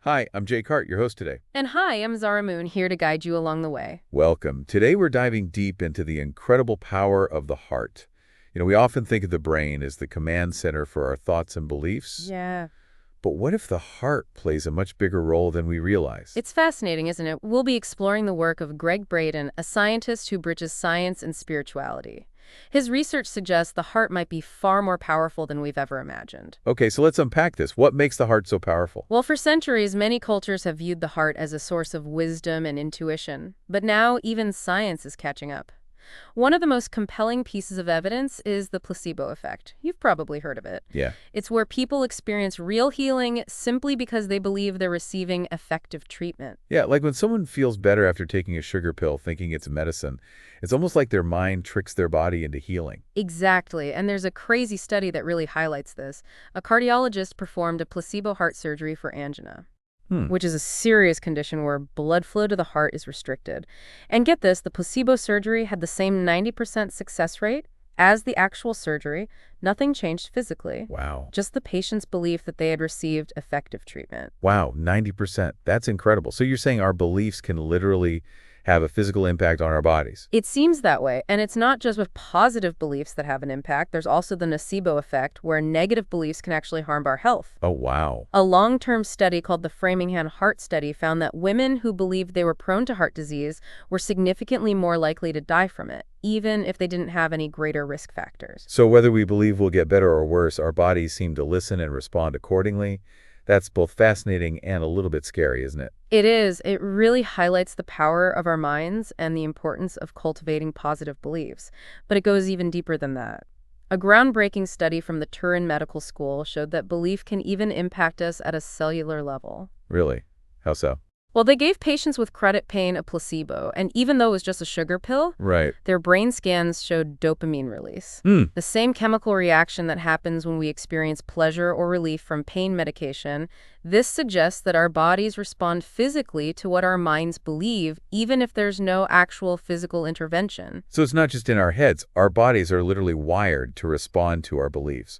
Hi, I'm Jay Cart, your host today. And hi, I'm Zara Moon, here to guide you along the way. Welcome. Today we're diving deep into the incredible power of the heart. We often think of the brain as the command center for our thoughts and beliefs. Yeah. But what if the heart plays a much bigger role than we realize? It's fascinating, isn't it? We'll be exploring the work of Gregg Braden, a scientist who bridges science and spirituality. His research suggests the heart might be far more powerful than we've ever imagined. Okay, so let's unpack this. What makes the heart so powerful? Well, for centuries, many cultures have viewed the heart as a source of wisdom and intuition. But now, even science is catching up. One of the most compelling pieces of evidence is the placebo effect. You've probably heard of it. Yeah. It's where people experience real healing simply because they believe they're receiving effective treatment. Yeah, like when someone feels better after taking a sugar pill thinking it's medicine, it's almost like their mind tricks their body into healing. Exactly, and there's a crazy study that really highlights this. A cardiologist performed a placebo heart surgery for angina, which is a serious condition where blood flow to the heart is restricted. And get this, the placebo surgery had the same 90% success rate as the actual surgery. Nothing changed physically. Wow. Just the patient's belief that they had received effective treatment. Wow, 90%. That's incredible. So you're saying our beliefs can literally have a physical impact on our bodies? It seems that way, and it's not just with positive beliefs that have an impact. There's also the nocebo effect, where negative beliefs can actually harm our health. Oh, wow. A long-term study called the Framingham Heart Study found that women who believed they were prone to heart disease were significantly more likely to die from it, even if they didn't have any greater risk factors. So whether we believe we'll get better or worse, our bodies seem to listen and respond accordingly. That's both fascinating and a little bit scary, isn't it? It is. It really highlights the power of our minds and the importance of cultivating positive beliefs. But it goes even deeper than that. A groundbreaking study from the Turin Medical School showed that belief can even impact us at a cellular level. Really? How so? Well, they gave patients with chronic pain a placebo, and even though it was just a sugar pill, Right. their brain scans showed dopamine release. The same chemical reaction that happens when we experience pleasure or relief from pain medication. This suggests that our bodies respond physically to what our minds believe, even if there's no actual physical intervention. So it's not just in our heads. Our bodies are literally wired to respond to our beliefs.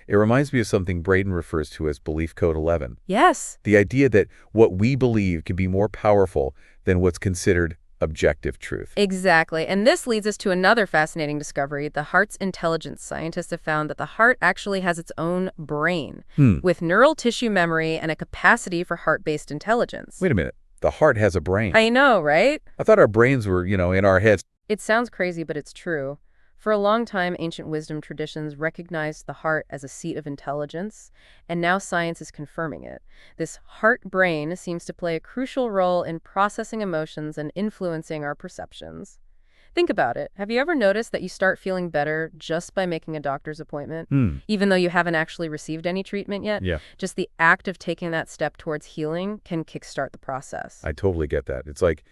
It reminds me of something Braden refers to as Belief Code 11. Yes. The idea that what we believe can be more powerful than what's considered objective truth. Exactly. And this leads us to another fascinating discovery. The heart's intelligence. Scientists have found that the heart actually has its own brain, with neural tissue memory and a capacity for heart-based intelligence. Wait a minute. The heart has a brain. I know, right? I thought our brains were, in our heads. It sounds crazy, but it's true. For a long time, ancient wisdom traditions recognized the heart as a seat of intelligence, and now science is confirming it. This heart-brain seems to play a crucial role in processing emotions and influencing our perceptions. Think about it. Have you ever noticed that you start feeling better just by making a doctor's appointment, even though you haven't actually received any treatment yet? Yeah. Just the act of taking that step towards healing can kickstart the process. I totally get that. It's like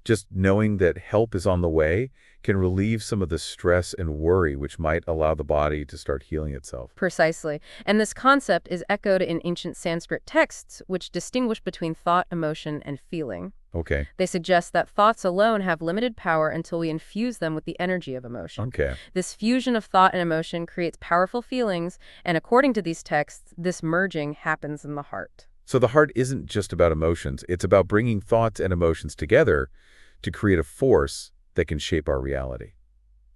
just knowing that help is on the way can relieve some of the stress and worry which might allow the body to start healing itself. Precisely. And this concept is echoed in ancient Sanskrit texts, which distinguish between thought, emotion, and feeling. Okay. They suggest that thoughts alone have limited power until we infuse them with the energy of emotion. Okay. This fusion of thought and emotion creates powerful feelings, and according to these texts, this merging happens in the heart. So the heart isn't just about emotions. It's about bringing thoughts and emotions together to create a force that can shape our reality.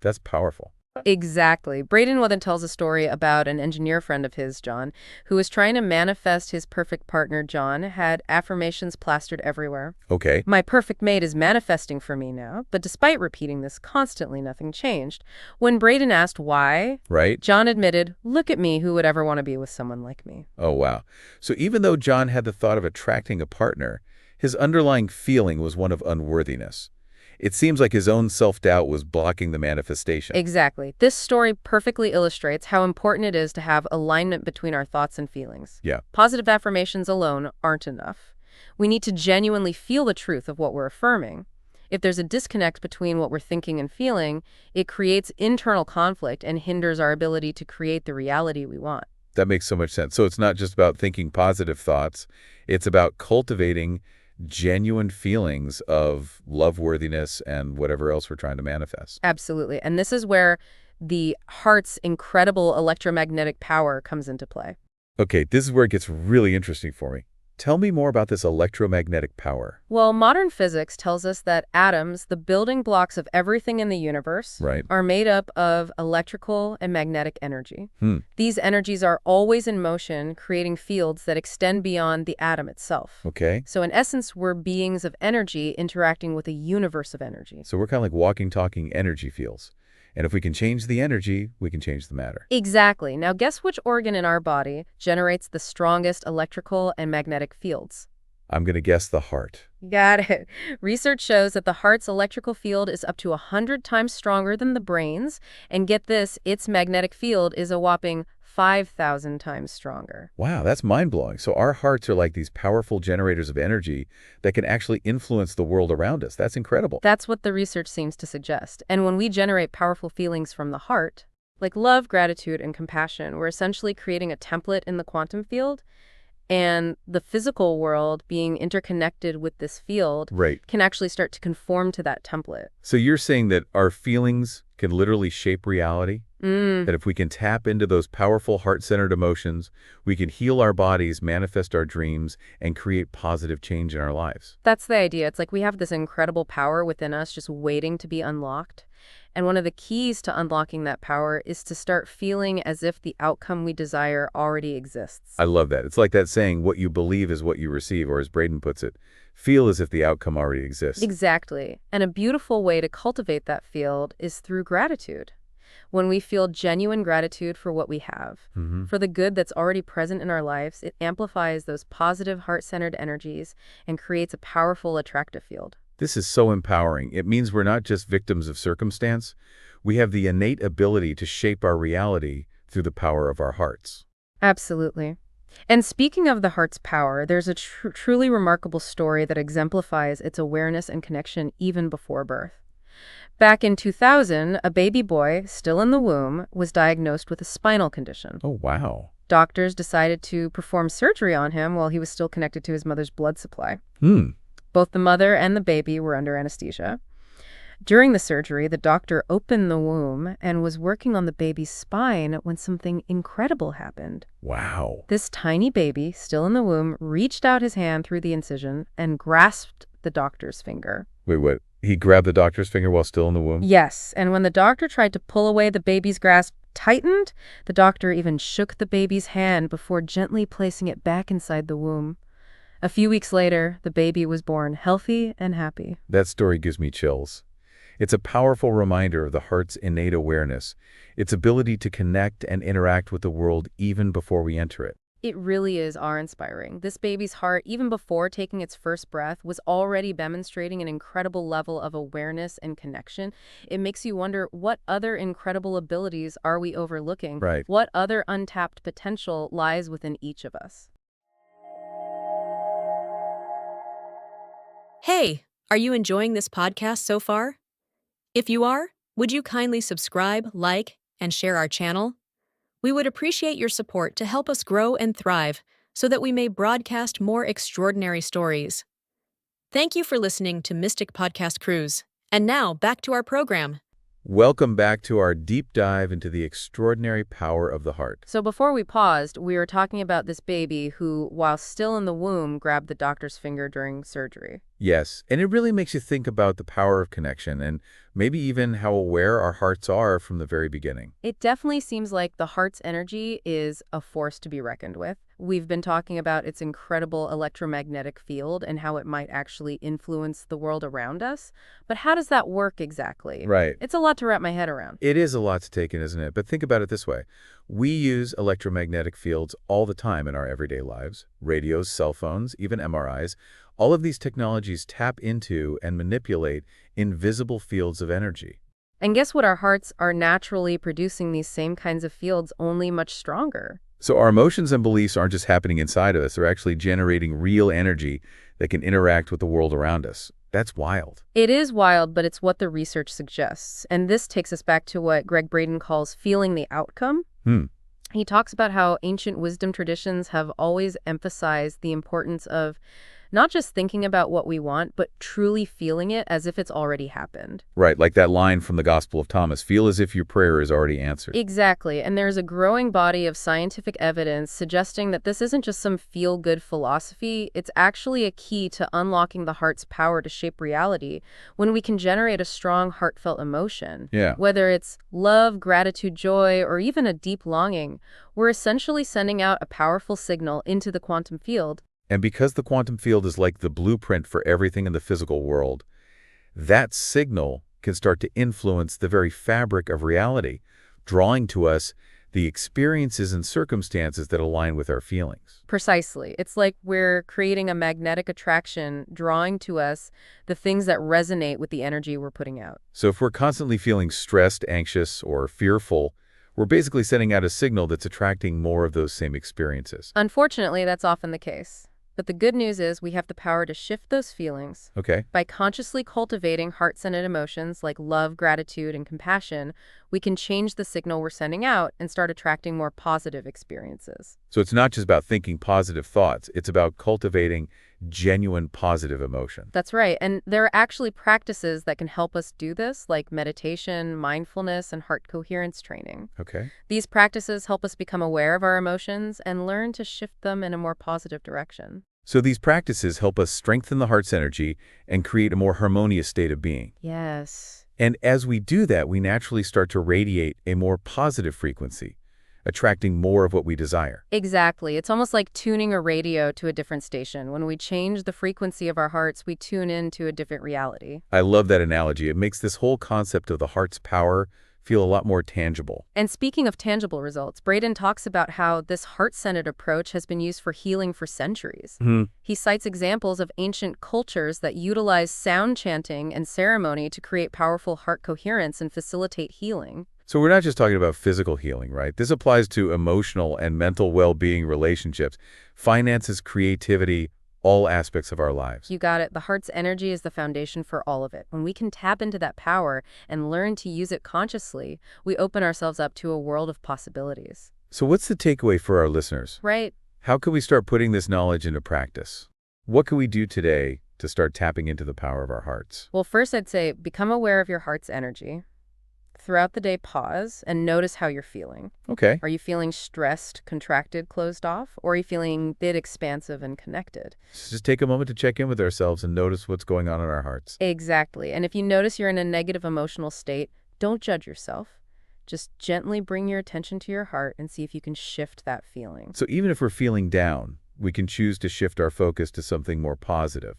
That's powerful. Exactly. Braden then tells a story about an engineer friend of his, John, who was trying to manifest his perfect partner. John had affirmations plastered everywhere. Okay. My perfect mate is manifesting for me now, but despite repeating this constantly, nothing changed. When Braden asked why, Right? John admitted, look at me, who would ever want to be with someone like me? Oh, wow. So even though John had the thought of attracting a partner, his underlying feeling was one of unworthiness. It seems like his own self-doubt was blocking the manifestation. Exactly. This story perfectly illustrates how important it is to have alignment between our thoughts and feelings. Yeah. Positive affirmations alone aren't enough. We need to genuinely feel the truth of what we're affirming. If there's a disconnect between what we're thinking and feeling, it creates internal conflict and hinders our ability to create the reality we want. That makes so much sense. So it's not just about thinking positive thoughts. It's about cultivating genuine feelings of love-worthiness and whatever else we're trying to manifest. Absolutely. And this is where the heart's incredible electromagnetic power comes into play. Okay, this is where it gets really interesting for me. Tell me more about this electromagnetic power. Well, modern physics tells us that atoms, the building blocks of everything in the universe, Right. are made up of electrical and magnetic energy. Hmm. These energies are always in motion, creating fields that extend beyond the atom itself. Okay. So in essence, we're beings of energy interacting with a universe of energy. So we're kind of like walking, talking energy fields. And if we can change the energy, we can change the matter. Exactly. Now guess which organ in our body generates the strongest electrical and magnetic fields? I'm going to guess the heart. Got it. Research shows that the heart's electrical field is up to 100 times stronger than the brain's, and get this, its magnetic field is a whopping 5,000 times stronger. Wow, that's mind-blowing. So our hearts are like these powerful generators of energy that can actually influence the world around us. That's incredible. That's what the research seems to suggest. And when we generate powerful feelings from the heart, like love, gratitude, and compassion, we're essentially creating a template in the quantum field. And the physical world, being interconnected with this field, Right. can actually start to conform to that template. So you're saying that our feelings can literally shape reality? That if we can tap into those powerful heart-centered emotions, we can heal our bodies, manifest our dreams, and create positive change in our lives. That's the idea. It's like we have this incredible power within us just waiting to be unlocked. And one of the keys to unlocking that power is to start feeling as if the outcome we desire already exists. I love that. It's like that saying, what you believe is what you receive, or as Braden puts it, feel as if the outcome already exists. Exactly. And a beautiful way to cultivate that field is through gratitude. When we feel genuine gratitude for what we have, for the good that's already present in our lives, it amplifies those positive heart-centered energies and creates a powerful attractive field. This is so empowering. It means we're not just victims of circumstance. We have the innate ability to shape our reality through the power of our hearts. Absolutely. And speaking of the heart's power, there's a truly remarkable story that exemplifies its awareness and connection even before birth. Back in 2000, a baby boy, still in the womb, was diagnosed with a spinal condition. Oh, wow. Doctors decided to perform surgery on him while he was still connected to his mother's blood supply. Both the mother and the baby were under anesthesia. During the surgery, the doctor opened the womb and was working on the baby's spine when something incredible happened. Wow. This tiny baby, still in the womb, reached out his hand through the incision and grasped the doctor's finger. Wait, what? He grabbed the doctor's finger while still in the womb? Yes, and when the doctor tried to pull away, the baby's grasp tightened. The doctor even shook the baby's hand before gently placing it back inside the womb. A few weeks later, the baby was born healthy and happy. That story gives me chills. It's a powerful reminder of the heart's innate awareness, its ability to connect and interact with the world even before we enter it. It really is awe-inspiring. This baby's heart, even before taking its first breath, was already demonstrating an incredible level of awareness and connection. It makes you wonder, what other incredible abilities are we overlooking? Right. What other untapped potential lies within each of us? Hey, are you enjoying this podcast so far? If you are, would you kindly subscribe, like, and share our channel? We would appreciate your support to help us grow and thrive so that we may broadcast more extraordinary stories. Thank you for listening to Mystic Podcast Cruise. And now, back to our program. Welcome back to our deep dive into the extraordinary power of the heart. So before we paused, we were talking about this baby who, while still in the womb, grabbed the doctor's finger during surgery. Yes, and it really makes you think about the power of connection and maybe even how aware our hearts are from the very beginning. It definitely seems like the heart's energy is a force to be reckoned with. We've been talking about its incredible electromagnetic field and how it might actually influence the world around us. But how does that work exactly? Right. It's a lot to wrap my head around. It is a lot to take in, isn't it? But think about it this way. We use electromagnetic fields all the time in our everyday lives. Radios, cell phones, even MRIs. All of these technologies tap into and manipulate invisible fields of energy. And guess what? Our hearts are naturally producing these same kinds of fields, only much stronger. So our emotions and beliefs aren't just happening inside of us. They're actually generating real energy that can interact with the world around us. That's wild. It is wild, but it's what the research suggests. And this takes us back to what Gregg Braden calls feeling the outcome. He talks about how ancient wisdom traditions have always emphasized the importance of Not just thinking about what we want, but truly feeling it as if it's already happened. Right, like that line from the Gospel of Thomas, feel as if your prayer is already answered. Exactly, and there's a growing body of scientific evidence suggesting that this isn't just some feel-good philosophy, it's actually a key to unlocking the heart's power to shape reality when we can generate a strong, heartfelt emotion. Yeah. Whether it's love, gratitude, joy, or even a deep longing, we're essentially sending out a powerful signal into the quantum field. And because the quantum field is like the blueprint for everything in the physical world, that signal can start to influence the very fabric of reality, drawing to us the experiences and circumstances that align with our feelings. Precisely. It's like we're creating a magnetic attraction, drawing to us the things that resonate with the energy we're putting out. So if we're constantly feeling stressed, anxious, or fearful, we're basically sending out a signal that's attracting more of those same experiences. Unfortunately, that's often the case. But the good news is we have the power to shift those feelings. Okay. By consciously cultivating heart-centered emotions like love, gratitude, and compassion, we can change the signal we're sending out and start attracting more positive experiences. So it's not just about thinking positive thoughts, it's about cultivating genuine positive emotion. That's right. And there are actually practices that can help us do this, like meditation, mindfulness, and heart coherence training. Okay. These practices help us become aware of our emotions and learn to shift them in a more positive direction. So these practices help us strengthen the heart's energy and create a more harmonious state of being. Yes. And as we do that, we naturally start to radiate a more positive frequency, attracting more of what we desire. Exactly. It's almost like tuning a radio to a different station. When we change the frequency of our hearts, we tune into a different reality. I love that analogy. It makes this whole concept of the heart's power feel a lot more tangible. And speaking of tangible results, Braden talks about how this heart-centered approach has been used for healing for centuries. He cites examples of ancient cultures that utilize sound chanting and ceremony to create powerful heart coherence and facilitate healing. So we're not just talking about physical healing, right? This applies to emotional and mental well-being relationships, finances, creativity, all aspects of our lives. You got it. The heart's energy is the foundation for all of it. When we can tap into that power and learn to use it consciously, we open ourselves up to a world of possibilities. So what's the takeaway for our listeners? Right. How can we start putting this knowledge into practice? What can we do today to start tapping into the power of our hearts? Well, first I'd say become aware of your heart's energy. Throughout the day, pause and notice how you're feeling. Okay. Are you feeling stressed, contracted, closed off? Or are you feeling a bit expansive and connected? So just take a moment to check in with ourselves and notice what's going on in our hearts. Exactly. And if you notice you're in a negative emotional state, don't judge yourself. Just gently bring your attention to your heart and see if you can shift that feeling. So even if we're feeling down, we can choose to shift our focus to something more positive.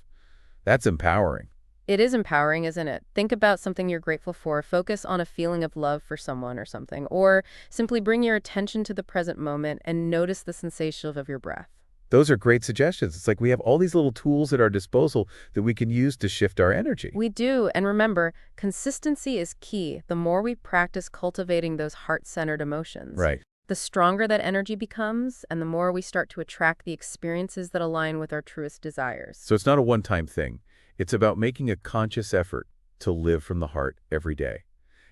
That's empowering. It is empowering, isn't it? Think about something you're grateful for. Focus on a feeling of love for someone or something. Or simply bring your attention to the present moment and notice the sensation of your breath. Those are great suggestions. It's like we have all these little tools at our disposal that we can use to shift our energy. We do. And remember, consistency is key. The more we practice cultivating those heart-centered emotions, Right. the stronger that energy becomes, and the more we start to attract the experiences that align with our truest desires. So it's not a one-time thing. It's about making a conscious effort to live from the heart every day.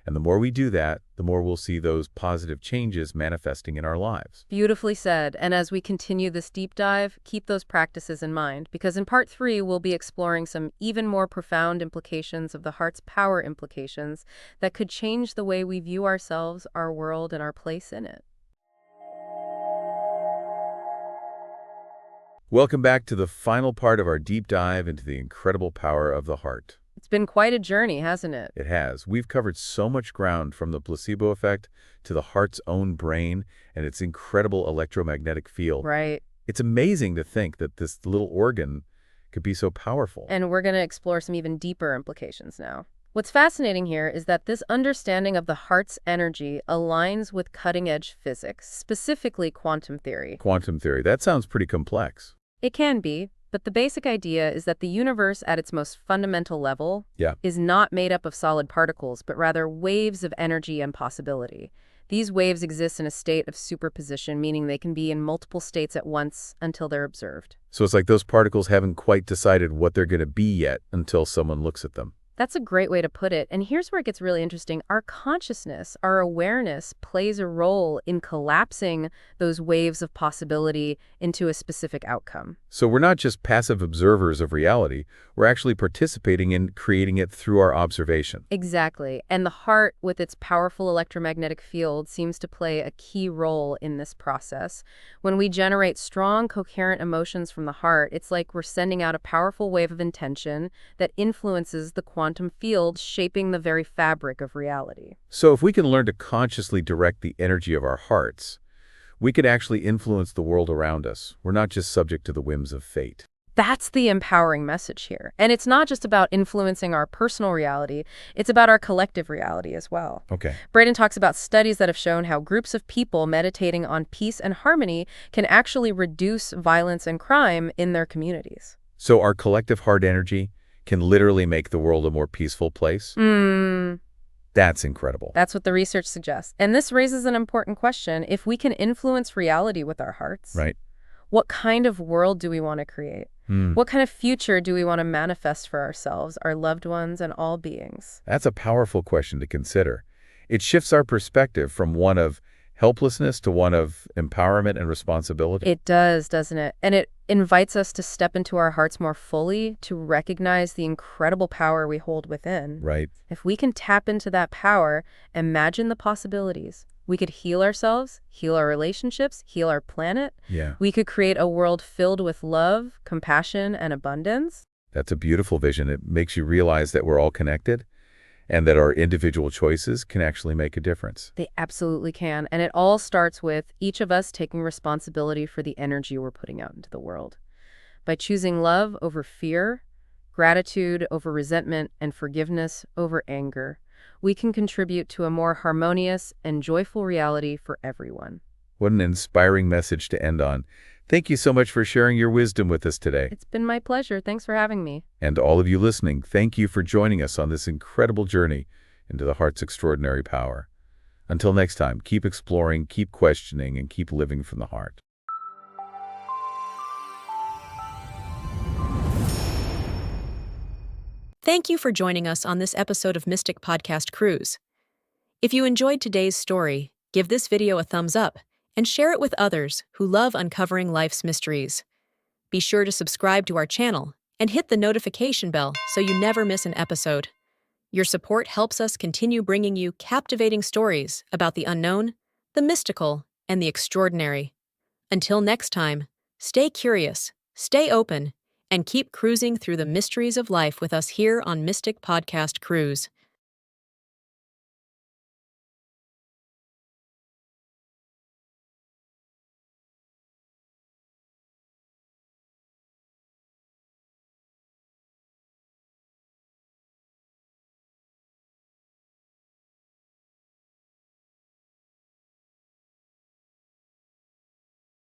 And the more we do that, the more we'll see those positive changes manifesting in our lives. Beautifully said. And as we continue this deep dive, keep those practices in mind, because in part 3, we'll be exploring some even more profound implications of the heart's power implications that could change the way we view ourselves, our world, and our place in it. Welcome back to the final part of our deep dive into the incredible power of the heart. It's been quite a journey, hasn't it? It has. We've covered so much ground, from the placebo effect to the heart's own brain and its incredible electromagnetic field. Right. It's amazing to think that this little organ could be so powerful. And we're going to explore some even deeper implications now. What's fascinating here is that this understanding of the heart's energy aligns with cutting-edge physics, specifically quantum theory. Quantum theory, that sounds pretty complex. It can be, but the basic idea is that the universe at its most fundamental level is not made up of solid particles, but rather waves of energy and possibility. These waves exist in a state of superposition, meaning they can be in multiple states at once until they're observed. So it's like those particles haven't quite decided what they're going to be yet until someone looks at them. That's a great way to put it. And here's where it gets really interesting. Our consciousness, our awareness plays a role in collapsing those waves of possibility into a specific outcome. So we're not just passive observers of reality, we're actually participating in creating it through our observation. Exactly. And the heart, with its powerful electromagnetic field, seems to play a key role in this process. When we generate strong, coherent emotions from the heart, it's like we're sending out a powerful wave of intention that influences the quantum field, shaping the very fabric of reality. So if we can learn to consciously direct the energy of our hearts, we could actually influence the world around us. We're not just subject to the whims of fate. That's the empowering message here. And it's not just about influencing our personal reality, it's about our collective reality as well. Okay. Braden talks about studies that have shown how groups of people meditating on peace and harmony can actually reduce violence and crime in their communities. So our collective heart energy can literally make the world a more peaceful place? That's incredible. That's what the research suggests. And this raises an important question. If we can influence reality with our hearts, Right. what kind of world do we want to create? What kind of future do we want to manifest for ourselves, our loved ones, and all beings? That's a powerful question to consider. It shifts our perspective from one of helplessness to one of empowerment and responsibility. It does, doesn't it? And it invites us to step into our hearts more fully, to recognize the incredible power we hold within. Right. If we can tap into that power, imagine the possibilities. We could heal ourselves, heal our relationships, heal our planet. Yeah. We could create a world filled with love, compassion, and abundance. That's a beautiful vision. It makes you realize that we're all connected and that our individual choices can actually make a difference. They absolutely can. And it all starts with each of us taking responsibility for the energy we're putting out into the world. By choosing love over fear, gratitude over resentment, and forgiveness over anger, we can contribute to a more harmonious and joyful reality for everyone. What an inspiring message to end on. Thank you so much for sharing your wisdom with us today. It's been my pleasure. Thanks for having me. And to all of you listening, thank you for joining us on this incredible journey into the heart's extraordinary power. Until next time, keep exploring, keep questioning, and keep living from the heart. Thank you for joining us on this episode of Mystic Podcast Cruise. If you enjoyed today's story, give this video a thumbs up and share it with others who love uncovering life's mysteries. Be sure to subscribe to our channel and hit the notification bell so you never miss an episode. Your support helps us continue bringing you captivating stories about the unknown, the mystical, and the extraordinary. Until next time, stay curious, stay open, and keep cruising through the mysteries of life with us here on Mystic Podcast Cruise.